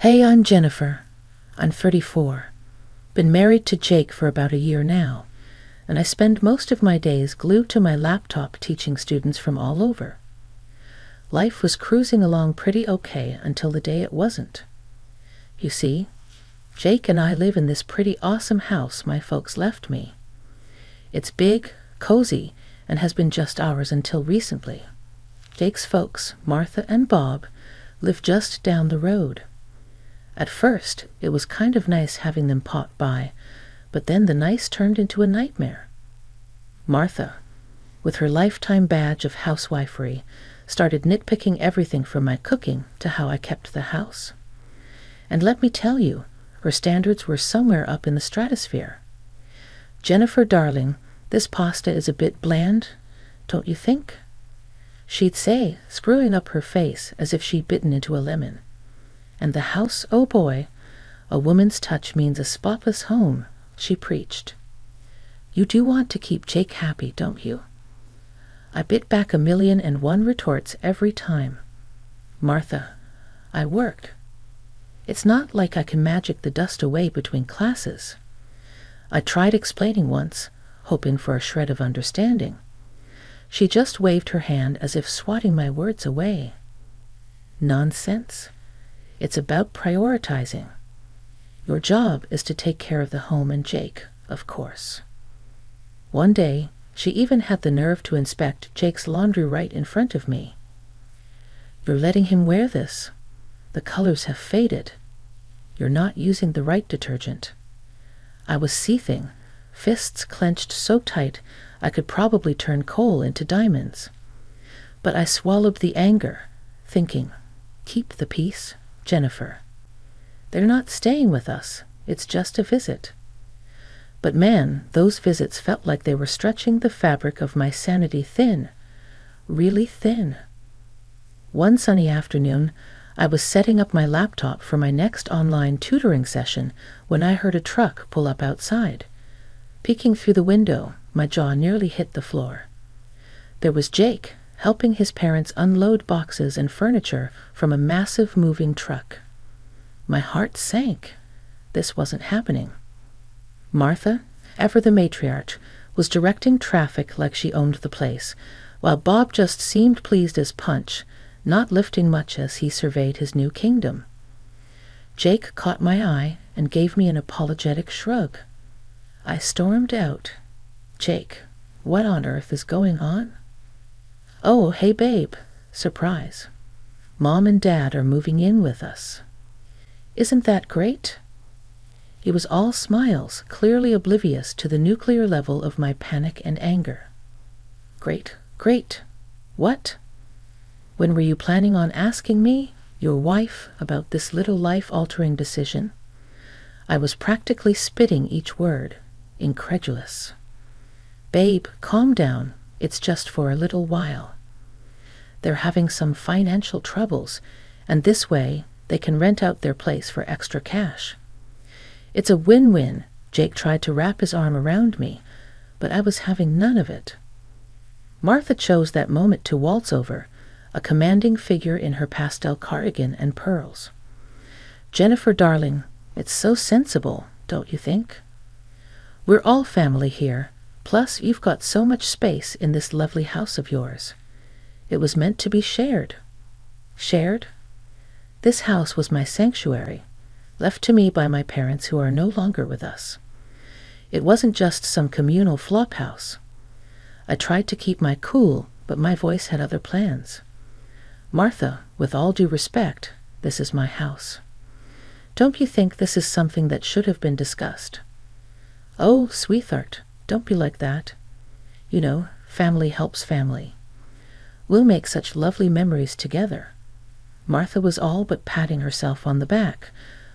Hey, I'm Jennifer. I'm 34. Been married to Jake for about a year now, and I spend most of my days glued to my laptop teaching students from all over. Life was cruising along pretty okay until the day it wasn't. You see, Jake and I live in this pretty awesome house my folks left me. It's big, cozy, and has been just ours until recently. Jake's folks, Martha and Bob, live just down the road. At first, it was kind of nice having them pop by, but then the nice turned into a nightmare. Martha, with her lifetime badge of housewifery, started nitpicking everything from my cooking to how I kept the house. And let me tell you, her standards were somewhere up in the stratosphere. "Jennifer, darling, this pasta is a bit bland, don't you think?" she'd say, screwing up her face as if she'd bitten into a lemon. And the house, oh boy, a woman's touch means a spotless home, she preached. You do want to keep Jake happy, don't you? I bit back 1,000,001 retorts every time. Martha, I work. It's not like I can magic the dust away between classes. I tried explaining once, hoping for a shred of understanding. She just waved her hand as if swatting my words away. Nonsense. It's about prioritizing. Your job is to take care of the home and Jake, of course. One day, she even had the nerve to inspect Jake's laundry right in front of me. You're letting him wear this. The colors have faded. You're not using the right detergent. I was seething, fists clenched so tight I could probably turn coal into diamonds. But I swallowed the anger, thinking, keep the peace, Jennifer. They're not staying with us. It's just a visit. But man, those visits felt like they were stretching the fabric of my sanity thin. Really thin. One sunny afternoon, I was setting up my laptop for my next online tutoring session when I heard a truck pull up outside. Peeking through the window, my jaw nearly hit the floor. There was Jake, helping his parents unload boxes and furniture from a massive moving truck. My heart sank. This wasn't happening. Martha, ever the matriarch, was directing traffic like she owned the place, while Bob just seemed pleased as punch, not lifting much as he surveyed his new kingdom. Jake caught my eye and gave me an apologetic shrug. I stormed out. Jake, what on earth is going on? Oh, hey babe, surprise. Mom and Dad are moving in with us. Isn't that great? He was all smiles, clearly oblivious to the nuclear level of my panic and anger. Great, great. What? When were you planning on asking me, your wife, about this little life-altering decision? I was practically spitting each word, incredulous. Babe, calm down. It's just for a little while. They're having some financial troubles, and this way they can rent out their place for extra cash. It's a win-win. Jake tried to wrap his arm around me, but I was having none of it. Martha chose that moment to waltz over, a commanding figure in her pastel cardigan and pearls. Jennifer, darling, it's so sensible, don't you think? We're all family here, plus you've got so much space in this lovely house of yours. It was meant to be shared. Shared? This house was my sanctuary, left to me by my parents who are no longer with us. It wasn't just some communal flophouse. I tried to keep my cool, but my voice had other plans. Martha, with all due respect, this is my house. Don't you think this is something that should have been discussed? Oh, sweetheart, don't be like that. You know, family helps family. We'll make such lovely memories together. Martha was all but patting herself on the back,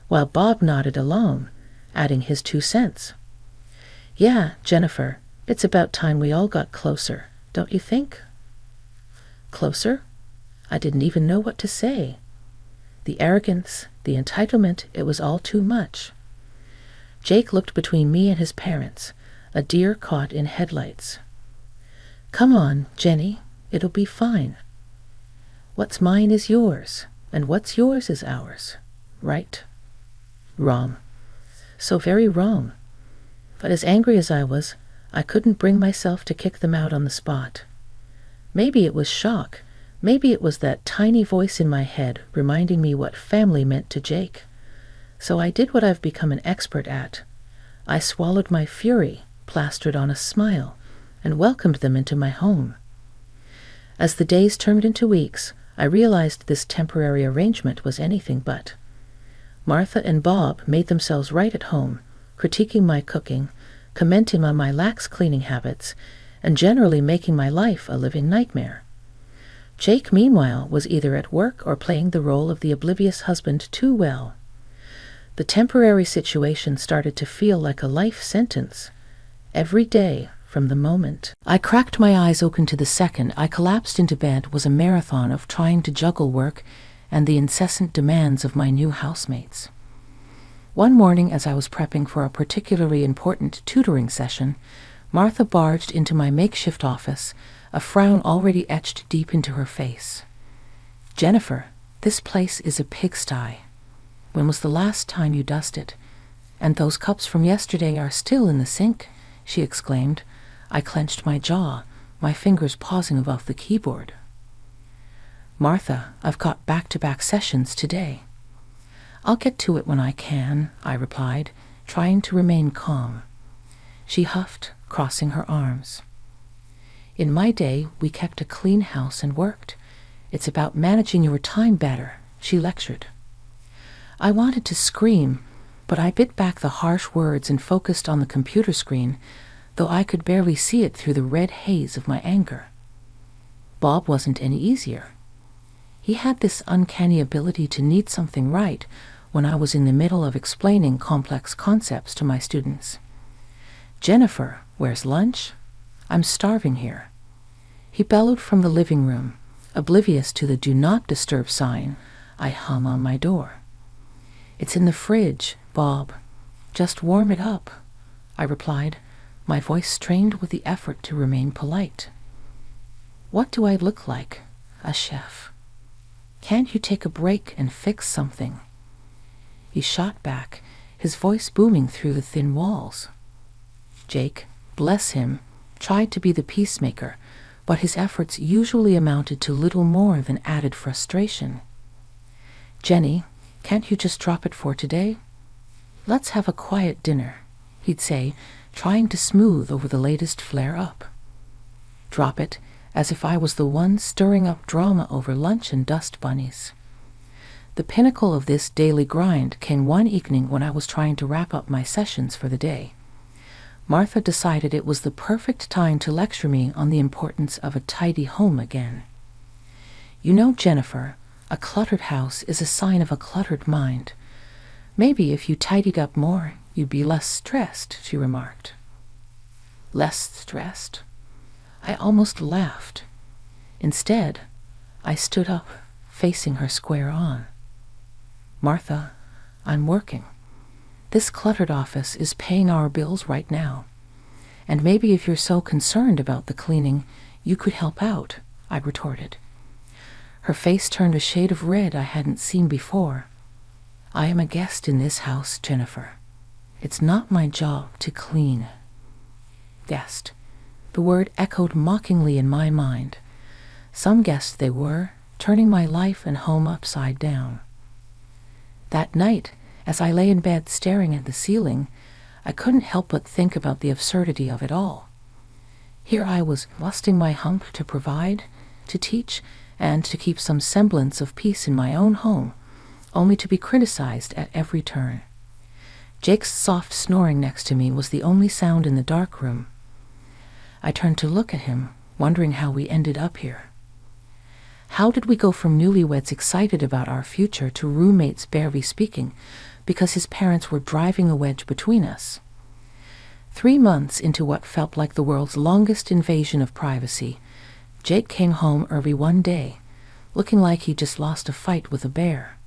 while Bob nodded along, adding his 2 cents. Yeah, Jennifer, it's about time we all got closer, don't you think? Closer? I didn't even know what to say. The arrogance, the entitlement, it was all too much. Jake looked between me and his parents, a deer caught in headlights. Come on, Jenny, it'll be fine. What's mine is yours, and what's yours is ours. Right? Wrong. So very wrong. But as angry as I was, I couldn't bring myself to kick them out on the spot. Maybe it was shock. Maybe it was that tiny voice in my head reminding me what family meant to Jake. So I did what I've become an expert at. I swallowed my fury, plastered on a smile, and welcomed them into my home. As the days turned into weeks, I realized this temporary arrangement was anything but. Martha and Bob made themselves right at home, critiquing my cooking, commenting on my lax cleaning habits, and generally making my life a living nightmare. Jake, meanwhile, was either at work or playing the role of the oblivious husband too well. The temporary situation started to feel like a life sentence. Every day, from the moment I cracked my eyes open to the second I collapsed into bed, was a marathon of trying to juggle work and the incessant demands of my new housemates. One morning, as I was prepping for a particularly important tutoring session, Martha barged into my makeshift office, a frown already etched deep into her face. "Jennifer, this place is a pigsty. When was the last time you dusted? And those cups from yesterday are still in the sink," she exclaimed. I clenched my jaw, my fingers pausing above the keyboard. "Martha, I've got back-to-back sessions today." "I'll get to it when I can," I replied, trying to remain calm. She huffed, crossing her arms. "In my day, we kept a clean house and worked. It's about managing your time better," she lectured. I wanted to scream, but I bit back the harsh words and focused on the computer screen, though I could barely see it through the red haze of my anger. Bob wasn't any easier. He had this uncanny ability to need something right when I was in the middle of explaining complex concepts to my students. "Jennifer, where's lunch? I'm starving here." He bellowed from the living room, oblivious to the "Do Not Disturb" sign I hung on my door. "It's in the fridge, Bob. Just warm it up," I replied, my voice strained with the effort to remain polite. "What do I look like? A chef? Can't you take a break and fix something?" He shot back, his voice booming through the thin walls. Jake, bless him, tried to be the peacemaker, but his efforts usually amounted to little more than added frustration. "Jenny, can't you just drop it for today? Let's have a quiet dinner," he'd say, trying to smooth over the latest flare-up. Drop it, as if I was the one stirring up drama over lunch and dust bunnies. The pinnacle of this daily grind came one evening when I was trying to wrap up my sessions for the day. Martha decided it was the perfect time to lecture me on the importance of a tidy home again. "You know, Jennifer, a cluttered house is a sign of a cluttered mind. Maybe if you tidied up more, you'd be less stressed," she remarked. Less stressed? I almost laughed. Instead, I stood up, facing her square on. "Martha, I'm working. This cluttered office is paying our bills right now. And maybe if you're so concerned about the cleaning, you could help out," I retorted. Her face turned a shade of red I hadn't seen before. "I am a guest in this house, Jennifer. It's not my job to clean." Guest. The word echoed mockingly in my mind. Some guest they were, turning my life and home upside down. That night, as I lay in bed staring at the ceiling, I couldn't help but think about the absurdity of it all. Here I was, busting my hump to provide, to teach, and to keep some semblance of peace in my own home, only to be criticized at every turn. Jake's soft snoring next to me was the only sound in the dark room. I turned to look at him, wondering how we ended up here. How did we go from newlyweds excited about our future to roommates barely speaking because his parents were driving a wedge between us? 3 months into what felt like the world's longest invasion of privacy, Jake came home early one day, looking like he just lost a fight with a bear.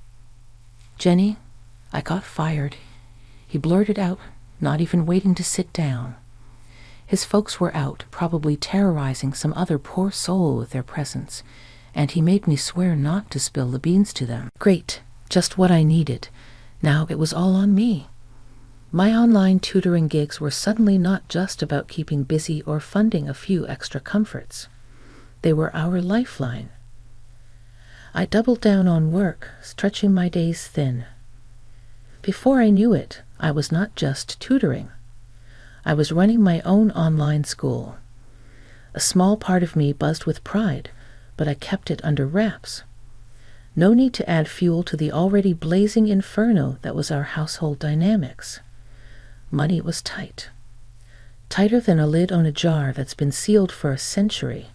"Jenny, I got fired," he blurted out, not even waiting to sit down. His folks were out, probably terrorizing some other poor soul with their presence, and he made me swear not to spill the beans to them. Great, just what I needed. Now it was all on me. My online tutoring gigs were suddenly not just about keeping busy or funding a few extra comforts. They were our lifeline. I doubled down on work, stretching my days thin. Before I knew it, I was not just tutoring. I was running my own online school. A small part of me buzzed with pride, but I kept it under wraps. No need to add fuel to the already blazing inferno that was our household dynamics. Money was tight. Tighter than a lid on a jar that's been sealed for a century.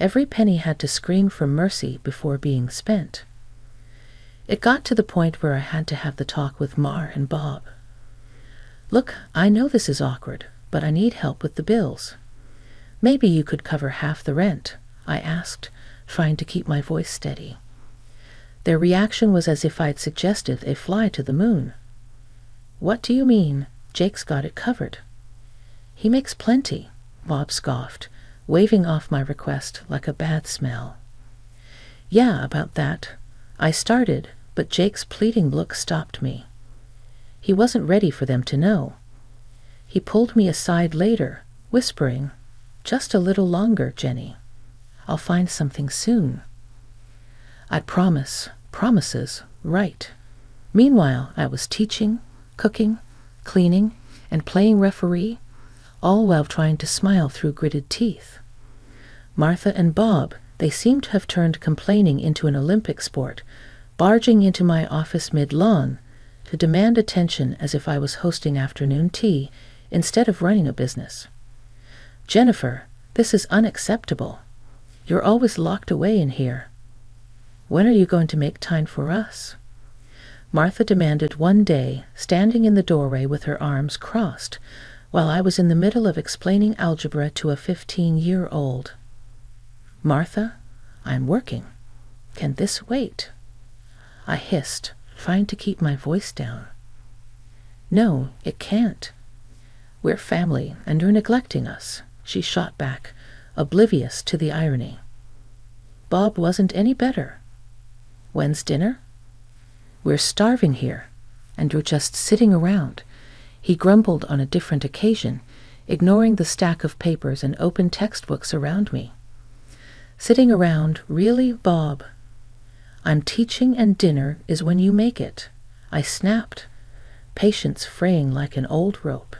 Every penny had to scream for mercy before being spent. It got to the point where I had to have the talk with Mar and Bob. Look, I know this is awkward, but I need help with the bills. Maybe you could cover half the rent, I asked, trying to keep my voice steady. Their reaction was as if I'd suggested a fly to the moon. What do you mean? Jake's got it covered. He makes plenty, Bob scoffed, waving off my request like a bad smell. Yeah, about that. I started, but Jake's pleading look stopped me. He wasn't ready for them to know. He pulled me aside later, whispering, "Just a little longer, Jenny. I'll find something soon." I'd promise, promises, right. Meanwhile, I was teaching, cooking, cleaning, and playing referee, all while trying to smile through gritted teeth. Martha and Bob, they seemed to have turned complaining into an Olympic sport, barging into my office mid-lawn to demand attention as if I was hosting afternoon tea instead of running a business. "Jennifer, this is unacceptable. You're always locked away in here. When are you going to make time for us?" Martha demanded one day, standing in the doorway with her arms crossed, while I was in the middle of explaining algebra to a 15-year-old. "Martha, I'm working. Can this wait?" I hissed, trying to keep my voice down. "No, it can't. We're family, and you're neglecting us," she shot back, oblivious to the irony. Bob wasn't any better. "When's dinner?" "We're starving here, and you're just sitting around," he grumbled on a different occasion, ignoring the stack of papers and open textbooks around me. "Sitting around, really, Bob? I'm teaching and dinner is when you make it," I snapped, patience fraying like an old rope.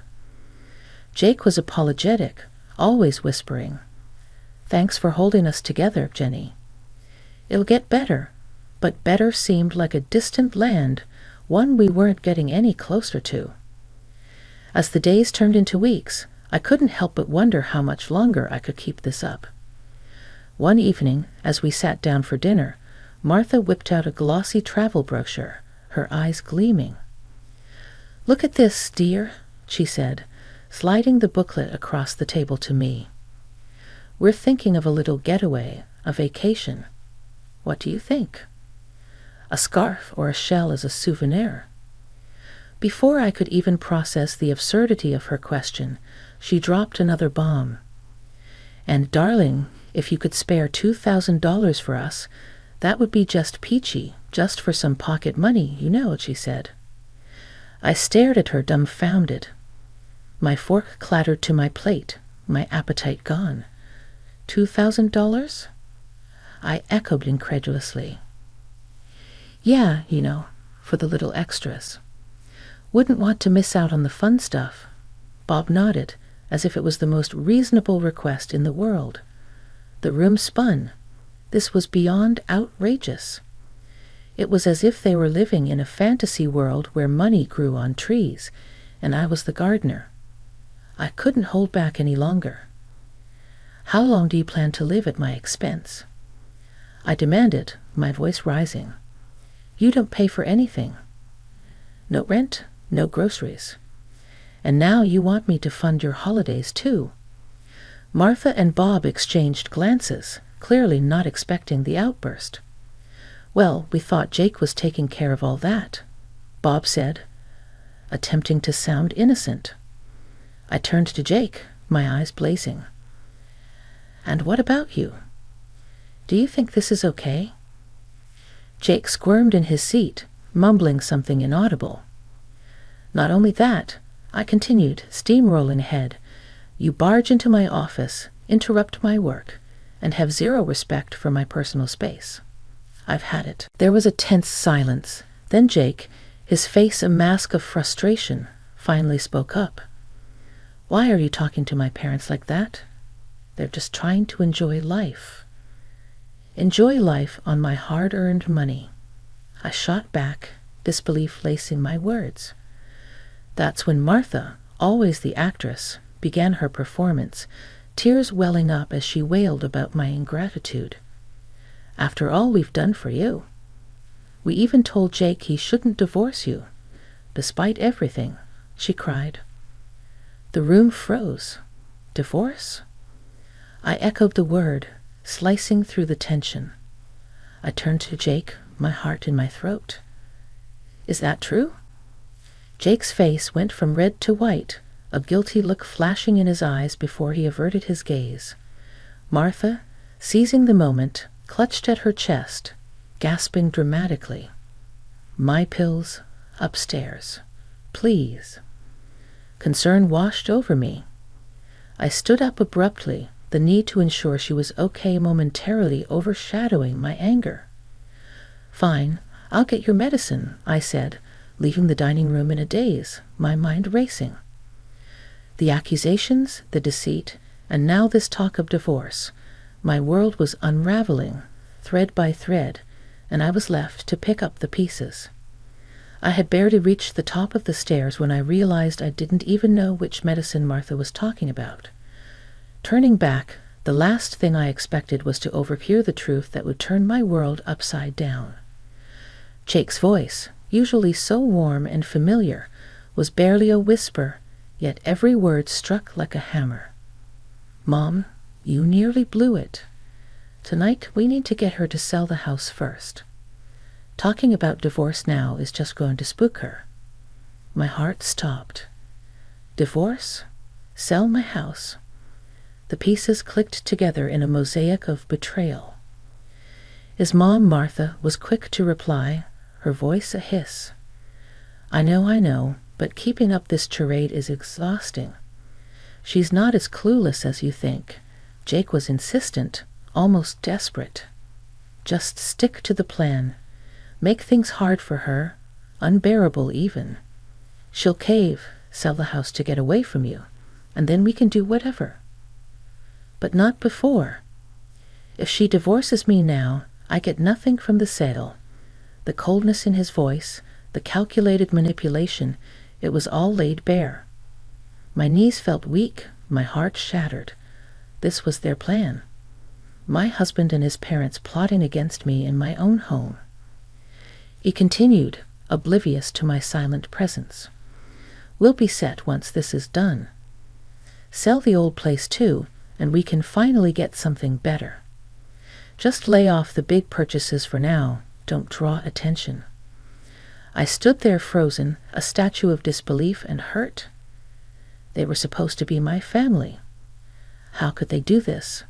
Jake was apologetic, always whispering, "Thanks for holding us together, Jenny. It'll get better," but better seemed like a distant land, one we weren't getting any closer to. As the days turned into weeks, I couldn't help but wonder how much longer I could keep this up. One evening, as we sat down for dinner, Martha whipped out a glossy travel brochure, her eyes gleaming. "Look at this, dear," she said, sliding the booklet across the table to me. "We're thinking of a little getaway, a vacation. What do you think? A scarf or a shell as a souvenir?" Before I could even process the absurdity of her question, she dropped another bomb. "And darling, if you could spare $2,000 for us, that would be just peachy, just for some pocket money, you know," she said. I stared at her dumbfounded. My fork clattered to my plate, my appetite gone. $2,000? I echoed incredulously. "Yeah, you know, for the little extras. Wouldn't want to miss out on the fun stuff." Bob nodded, as if it was the most reasonable request in the world. The room spun. This was beyond outrageous. It was as if they were living in a fantasy world where money grew on trees, and I was the gardener. I couldn't hold back any longer. "How long do you plan to live at my expense?" I demanded, my voice rising. "You don't pay for anything. No rent, no groceries. And now you want me to fund your holidays, too." Martha and Bob exchanged glances, clearly not expecting the outburst. "Well, we thought Jake was taking care of all that," Bob said, attempting to sound innocent. I turned to Jake, my eyes blazing. "And what about you? Do you think this is okay?" Jake squirmed in his seat, mumbling something inaudible. "Not only that," I continued, steamrolling ahead, "you barge into my office, interrupt my work, and have zero respect for my personal space. I've had it." There was a tense silence. Then Jake, his face a mask of frustration, finally spoke up. "Why are you talking to my parents like that? They're just trying to enjoy life." "Enjoy life on my hard-earned money," I shot back, disbelief lacing my words. That's when Martha, always the actress, began her performance, tears welling up as she wailed about my ingratitude. "After all we've done for you. We even told Jake he shouldn't divorce you. Despite everything," she cried. The room froze. Divorce? I echoed the word, slicing through the tension. I turned to Jake, my heart in my throat. "Is that true?" Jake's face went from red to white, a guilty look flashing in his eyes before he averted his gaze. Martha, seizing the moment, clutched at her chest, gasping dramatically. "My pills, upstairs. Please." Concern washed over me. I stood up abruptly, the need to ensure she was okay momentarily overshadowing my anger. "Fine, I'll get your medicine," I said, leaving the dining room in a daze, my mind racing. The accusations, the deceit, and now this talk of divorce. My world was unraveling, thread by thread, and I was left to pick up the pieces. I had barely reached the top of the stairs when I realized I didn't even know which medicine Martha was talking about. Turning back, the last thing I expected was to overhear the truth that would turn my world upside down. Jake's voice, usually so warm and familiar, was barely a whisper, yet every word struck like a hammer. "Mom, you nearly blew it. Tonight we need to get her to sell the house first. Talking about divorce now is just going to spook her." My heart stopped. Divorce? Sell my house? The pieces clicked together in a mosaic of betrayal. His mom, Martha, was quick to reply, her voice a hiss. I know, but keeping up this charade is exhausting. She's not as clueless as you think. Jake was insistent, almost desperate. Just stick to the plan. Make things hard for her, unbearable even. She'll cave, sell the house to get away from you, and then we can do whatever. But not before. If she divorces me now, I get nothing from the sale. The coldness in his voice, the calculated manipulation, it was all laid bare. My knees felt weak, my heart shattered. This was their plan. My husband and his parents plotting against me in my own home. He continued, oblivious to my silent presence. "We'll be set once this is done. Sell the old place too, and we can finally get something better. Just lay off the big purchases for now. Don't draw attention." I stood there frozen, a statue of disbelief and hurt. They were supposed to be my family. How could they do this?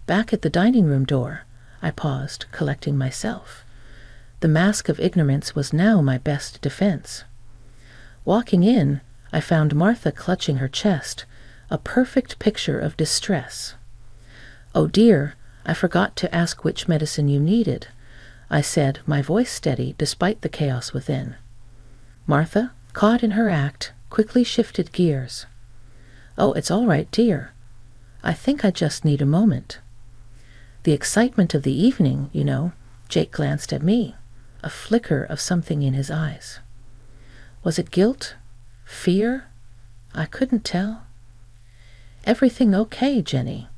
Back at the dining room door, I paused, collecting myself. The mask of ignorance was now my best defense. Walking in, I found Martha clutching her chest, a perfect picture of distress. "Oh dear, I forgot to ask which medicine you needed," I said, my voice steady despite the chaos within. Martha, caught in her act, quickly shifted gears. "Oh, it's all right, dear. I think I just need a moment." The excitement of the evening, you know. Jake glanced at me, a flicker of something in his eyes. Was it guilt? Fear? I couldn't tell. "Everything okay, Jenny?"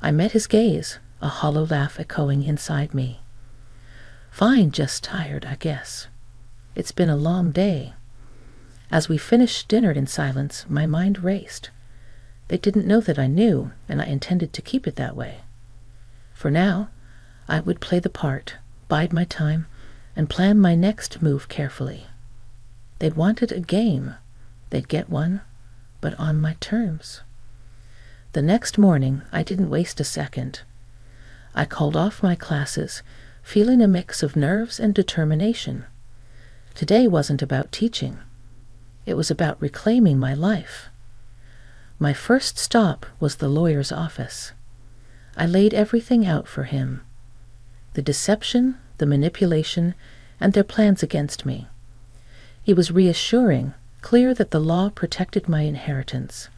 I met his gaze, a hollow laugh echoing inside me. "Fine, just tired, I guess. It's been a long day." As we finished dinner in silence, my mind raced. They didn't know that I knew, and I intended to keep it that way. For now, I would play the part, bide my time, and plan my next move carefully. They'd wanted a game. They'd get one, but on my terms. The next morning, I didn't waste a second. I called off my classes, feeling a mix of nerves and determination. Today wasn't about teaching. It was about reclaiming my life. My first stop was the lawyer's office. I laid everything out for him. The deception, the manipulation, and their plans against me. He was reassuring, clear that the law protected my inheritance.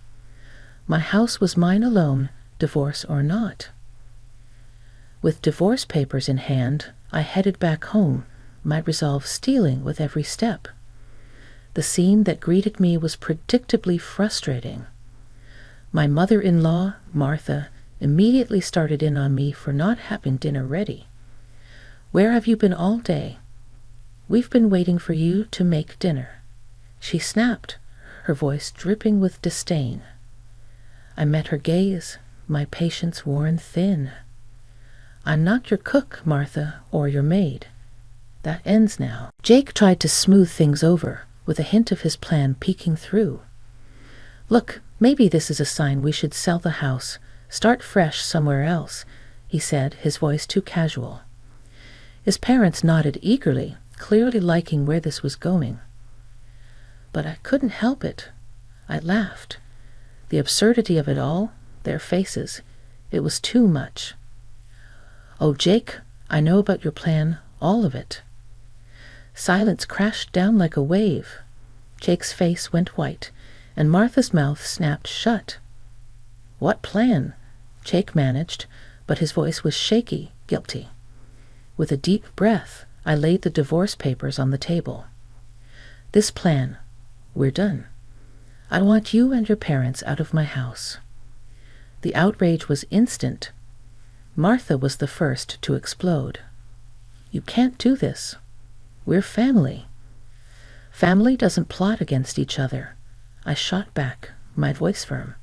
My house was mine alone, divorce or not. With divorce papers in hand, I headed back home, my resolve stealing with every step. The scene that greeted me was predictably frustrating. My mother-in-law, Martha, immediately started in on me for not having dinner ready. "Where have you been all day?" "We've been waiting for you to make dinner," she snapped, her voice dripping with disdain. I met her gaze, my patience worn thin. "I'm not your cook, Martha, or your maid. That ends now." Jake tried to smooth things over, with a hint of his plan peeking through. "Look, maybe this is a sign we should sell the house, start fresh somewhere else," he said, his voice too casual. His parents nodded eagerly, clearly liking where this was going. But I couldn't help it. I laughed. The absurdity of it all, their faces, it was too much. "Oh, Jake, I know about your plan, all of it." Silence crashed down like a wave. Jake's face went white, and Martha's mouth snapped shut. "What plan?" Jake managed, but his voice was shaky, guilty. With a deep breath, I laid the divorce papers on the table. "This plan, we're done. I want you and your parents out of my house." The outrage was instant. Martha was the first to explode. "You can't do this. We're family." "Family doesn't plot against each other," I shot back, my voice firm.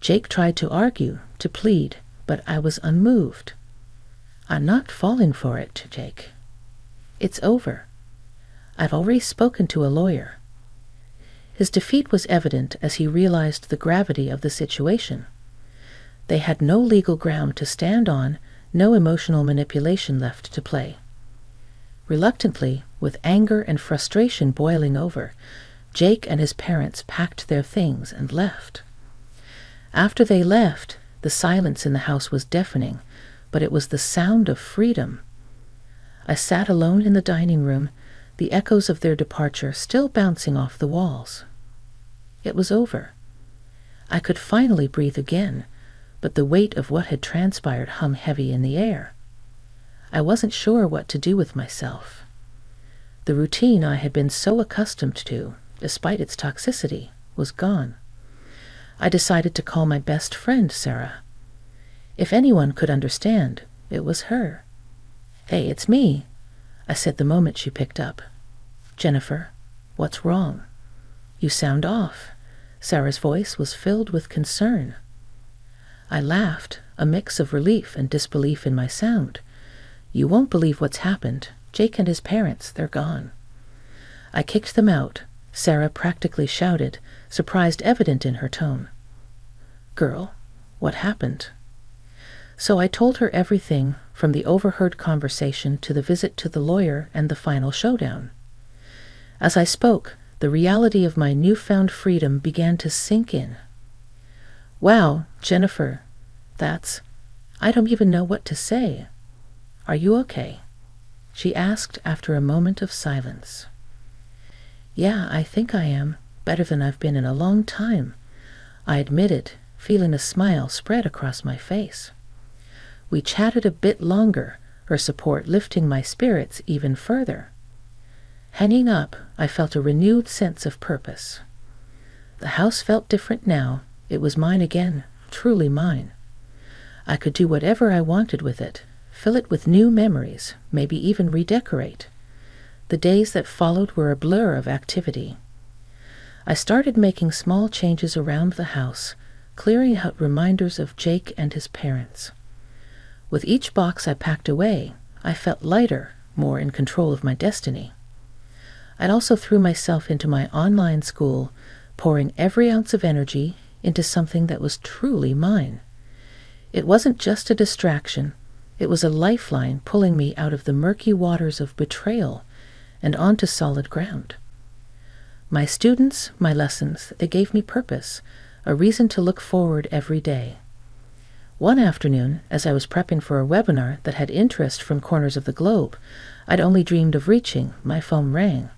Jake tried to argue, to plead, but I was unmoved. "I'm not falling for it, Jake. It's over. I've already spoken to a lawyer." His defeat was evident as he realized the gravity of the situation. They had no legal ground to stand on, no emotional manipulation left to play. Reluctantly, with anger and frustration boiling over, Jake and his parents packed their things and left. After they left, the silence in the house was deafening, but it was the sound of freedom. I sat alone in the dining room, the echoes of their departure still bouncing off the walls. It was over. I could finally breathe again, but the weight of what had transpired hung heavy in the air. I wasn't sure what to do with myself. The routine I had been so accustomed to, despite its toxicity, was gone. I decided to call my best friend Sarah. If anyone could understand, it was her. "Hey, it's me," I said the moment she picked up. "Jennifer, what's wrong? You sound off." Sarah's voice was filled with concern. I laughed, a mix of relief and disbelief in my sound. "You won't believe what's happened. Jake and his parents, they're gone." I kicked them out, Sarah practically shouted, surprise evident in her tone. "Girl, what happened?" So I told her everything, from the overheard conversation to the visit to the lawyer and the final showdown. As I spoke, the reality of my newfound freedom began to sink in. "Wow, Jennifer, I don't even know what to say. Are you okay?" she asked after a moment of silence. "Yeah, I think I am, better than I've been in a long time," I admitted, feeling a smile spread across my face. We chatted a bit longer, her support lifting my spirits even further. Hanging up, I felt a renewed sense of purpose. The house felt different now. It was mine again, truly mine. I could do whatever I wanted with it, fill it with new memories, maybe even redecorate. The days that followed were a blur of activity. I started making small changes around the house, clearing out reminders of Jake and his parents. With each box I packed away, I felt lighter, more in control of my destiny. I also threw myself into my online school, pouring every ounce of energy into something that was truly mine. It wasn't just a distraction, it was a lifeline pulling me out of the murky waters of betrayal and onto solid ground. My students, my lessons, they gave me purpose, a reason to look forward every day. One afternoon, as I was prepping for a webinar that had interest from corners of the globe I'd only dreamed of reaching, my phone rang.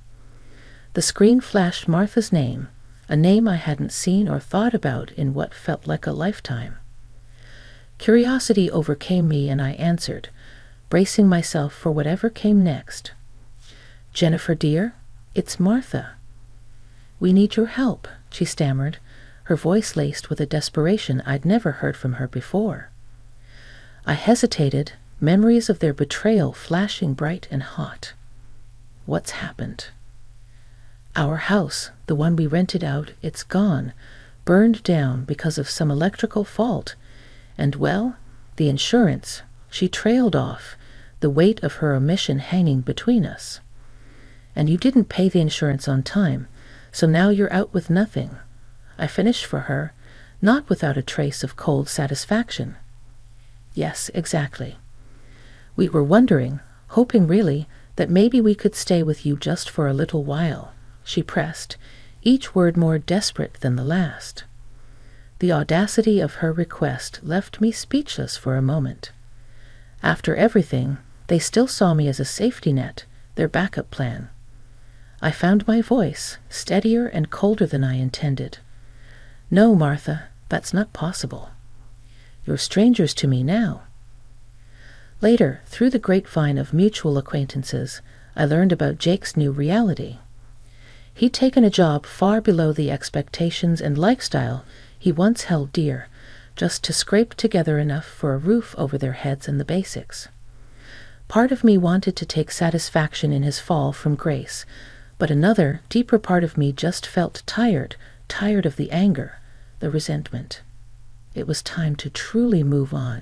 The screen flashed Martha's name, a name I hadn't seen or thought about in what felt like a lifetime. Curiosity overcame me and I answered, bracing myself for whatever came next. "Jennifer, dear, it's Martha." "We need your help," she stammered, her voice laced with a desperation I'd never heard from her before. I hesitated, memories of their betrayal flashing bright and hot. "What's happened?" "Our house, the one we rented out, it's gone, burned down because of some electrical fault. And, well, the insurance, she trailed off, the weight of her omission hanging between us. And you didn't pay the insurance on time, so now you're out with nothing." I finished for her, not without a trace of cold satisfaction. "Yes, exactly. We were wondering, hoping really, that maybe we could stay with you just for a little while," she pressed, each word more desperate than the last. The audacity of her request left me speechless for a moment. After everything, they still saw me as a safety net, their backup plan. I found my voice, steadier and colder than I intended. "No, Martha, that's not possible. You're strangers to me now." Later, through the grapevine of mutual acquaintances, I learned about Jake's new reality. He'd taken a job far below the expectations and lifestyle he once held dear, just to scrape together enough for a roof over their heads and the basics. Part of me wanted to take satisfaction in his fall from grace, but another, deeper part of me just felt tired of the anger, the resentment. It was time to truly move on.